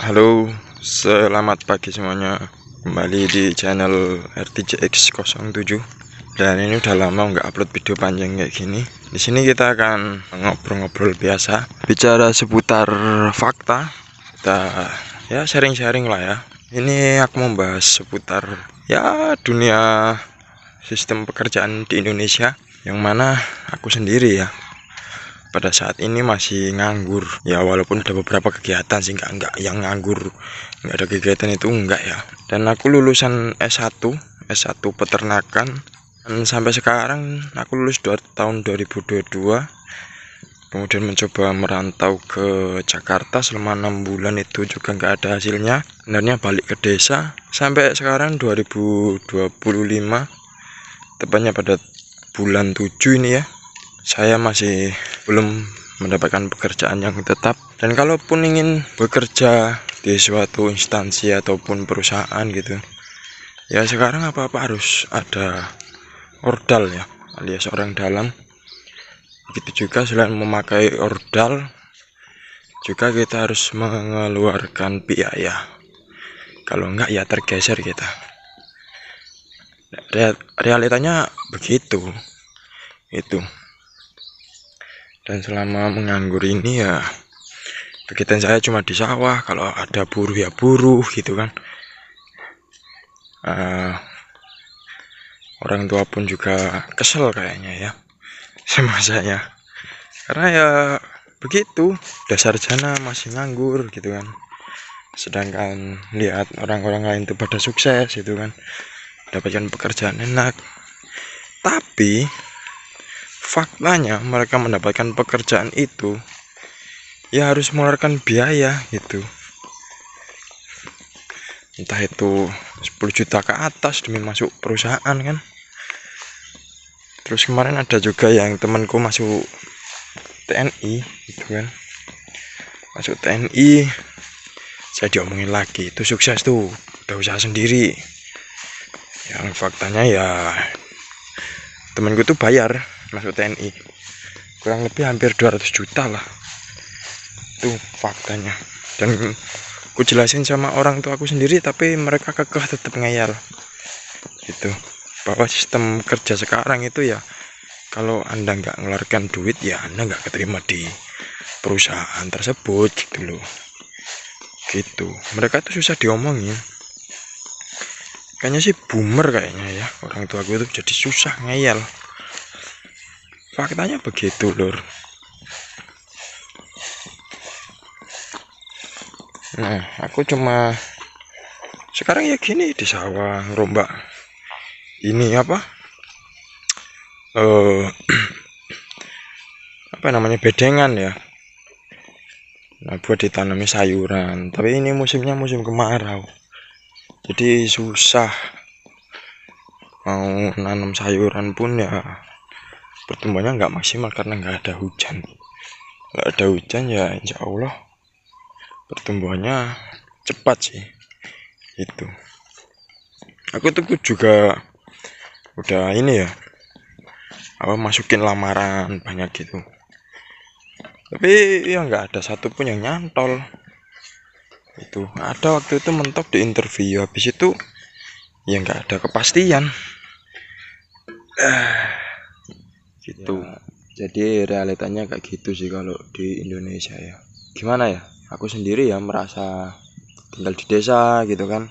Halo, selamat pagi semuanya. Kembali di channel RTJX07. Dan ini udah lama nggak upload video panjang kayak gini. Di sini kita akan ngobrol-ngobrol biasa, bicara seputar fakta. Kita ya sharing-sharing lah ya. Ini aku membahas seputar ya dunia sistem pekerjaan di Indonesia, yang mana aku sendiri ya pada saat ini masih nganggur ya, walaupun ada beberapa kegiatan sih, enggak yang nganggur nggak ada kegiatan itu enggak ya. Dan aku lulusan S1 peternakan, dan sampai sekarang aku lulus tahun 2022, kemudian mencoba merantau ke Jakarta selama 6 bulan, itu juga nggak ada hasilnya. Sebenarnya balik ke desa sampai sekarang 2025, tepatnya pada bulan 7 ini ya, saya masih belum mendapatkan pekerjaan yang tetap. Dan kalaupun ingin bekerja di suatu instansi ataupun perusahaan gitu ya, sekarang apa-apa harus ada ordal ya, alias orang dalam. Begitu juga selain memakai ordal, juga kita harus mengeluarkan biaya. Kalau enggak ya tergeser kita. Realitanya begitu itu. Dan selama menganggur ini ya, kegiatan saya cuma di sawah. Kalau ada buruh ya buruh gitu kan. Orang tua pun juga kesel kayaknya ya sama saya, karena ya begitu, dasar sarjana masih nganggur gitu kan. Sedangkan lihat orang-orang lain tuh pada sukses gitu kan, dapatkan pekerjaan enak. Tapi faktanya mereka mendapatkan pekerjaan itu ya harus mengeluarkan biaya gitu, entah itu 10 juta ke atas demi masuk perusahaan kan. Terus kemarin ada juga yang temanku masuk TNI gitu kan, masuk TNI, saya diomongin lagi itu sukses tuh, udah usaha sendiri. Yang faktanya ya temanku tuh bayar masuk TNI kurang lebih hampir 200 juta lah, itu faktanya. Dan aku jelasin sama orang tua aku sendiri, tapi mereka kekeh tetap ngeyel gitu, bahwa sistem kerja sekarang itu ya, kalau anda nggak ngeluarkan duit ya anda nggak keterima di perusahaan tersebut gitu loh. Gitu, mereka tuh susah diomongin. Kayaknya sih boomer kayaknya ya, orang tua gue tuh jadi susah ngeyel. Faktanya begitu lur. Nah, aku cuma sekarang ya gini di sawah ngerombak ini apa apa namanya, bedengan ya. Nah, buat ditanami sayuran, tapi ini musimnya musim kemarau, jadi susah mau nanam sayuran pun ya, pertumbuhannya nggak maksimal karena nggak ada hujan. Nggak ada hujan ya insya Allah pertumbuhannya cepat sih itu. Aku tuh juga udah ini ya, apa, masukin lamaran banyak gitu, tapi ya nggak ada satupun yang nyantol. Itu ada waktu itu mentok di interview, habis itu ya nggak ada kepastian gitu ya. Jadi realitanya kayak gitu sih kalau di Indonesia ya. Gimana ya, aku sendiri ya merasa tinggal di desa gitu kan,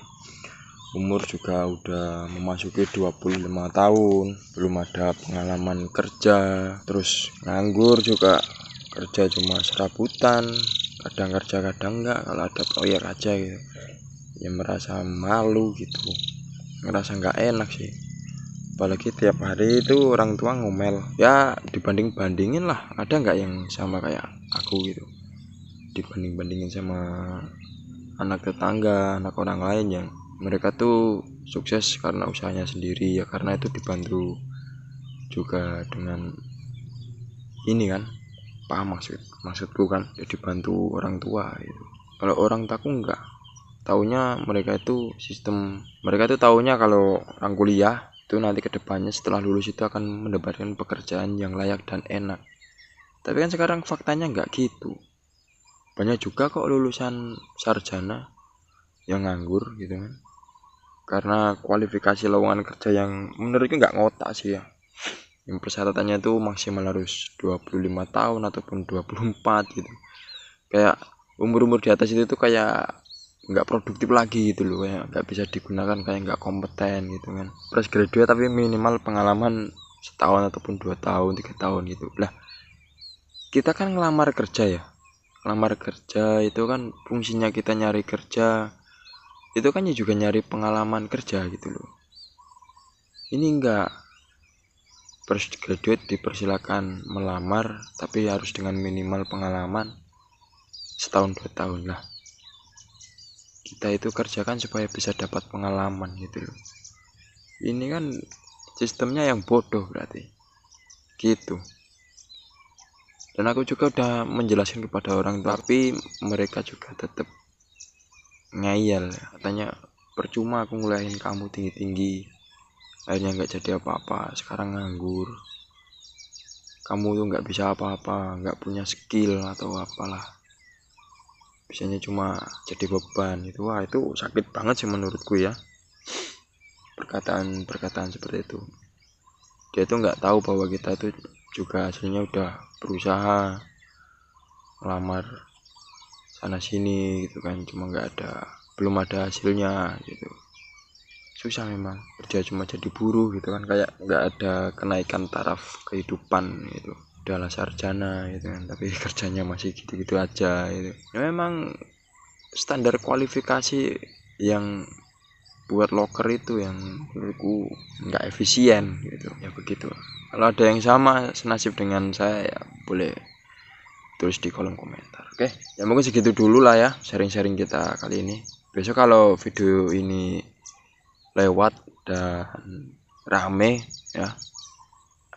umur juga udah memasuki 25 tahun, belum ada pengalaman kerja, terus nganggur juga, kerja cuma serabutan, kadang kerja kadang enggak, kalau ada proyek aja gitu ya, merasa malu gitu, ngerasa nggak enak sih. Apalagi tiap hari itu orang tua ngomel ya, dibanding-bandingin lah, ada nggak yang sama kayak aku gitu, dibanding-bandingin sama anak tetangga, anak orang lain yang mereka tuh sukses karena usahanya sendiri ya, karena itu dibantu juga dengan ini kan, paham maksudku kan, ya dibantu orang tua gitu. Kalau orang taku enggak, taunya mereka itu sistem, mereka tuh taunya kalau orang kuliah itu nanti kedepannya setelah lulus itu akan mendapatkan pekerjaan yang layak dan enak. Tapi kan sekarang faktanya nggak gitu. banyak juga kok lulusan sarjana yang nganggur gitu kan, karena kualifikasi lowongan kerja yang menurutku nggak ngotak sih ya. Yang persyaratannya itu maksimal harus 25 tahun ataupun 24 gitu. Kayak umur-umur di atas itu tuh kayak nggak produktif lagi gitu loh, kayak nggak bisa digunakan, kayak nggak kompeten gitu kan. Fresh graduate tapi minimal pengalaman setahun ataupun 2 tahun 3 tahun gitu lah. Kita kan ngelamar kerja ya, ngelamar kerja itu kan fungsinya kita nyari kerja, itu kan juga nyari pengalaman kerja gitu loh. Ini enggak, fresh graduate dipersilakan melamar tapi harus dengan minimal pengalaman setahun 2 tahun lah. Kita itu kerjakan supaya bisa dapat pengalaman gitu loh. Ini kan sistemnya yang bodoh berarti gitu. Dan aku juga udah menjelaskan kepada orang, tapi mereka juga tetap ngeyel, katanya percuma aku ngulahin kamu tinggi-tinggi, akhirnya nggak jadi apa-apa, sekarang nganggur, kamu tuh nggak bisa apa-apa, nggak punya skill atau apalah, bisanya cuma jadi beban. Itu wah, itu sakit banget sih menurutku ya, perkataan seperti itu. Dia tuh nggak tahu bahwa kita tuh juga aslinya udah berusaha melamar sana sini gitu kan, cuma belum ada hasilnya gitu. Susah memang kerja cuma jadi buruh gitu kan, kayak nggak ada kenaikan taraf kehidupan gitu. Udahlah sarjana gitu kan, tapi kerjanya masih gitu-gitu aja gitu. Ya memang standar kualifikasi yang buat loker itu yang menurutku nggak efisien gitu ya. Begitu, kalau ada yang sama senasib dengan saya ya boleh tulis di kolom komentar. Oke ya, mungkin segitu dulu lah ya sharing-sharing kita kali ini. Besok kalau video ini lewat dan rame ya,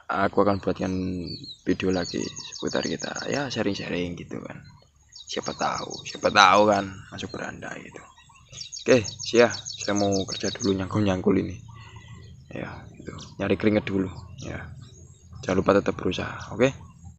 aku akan buatkan video lagi seputar kita ya, sharing-sharing gitu kan. Siapa tahu kan masuk beranda gitu. Oke, saya mau kerja dulu, nyangkul ini ya, gitu. Nyari keringet dulu ya, jangan lupa tetap berusaha. Oke.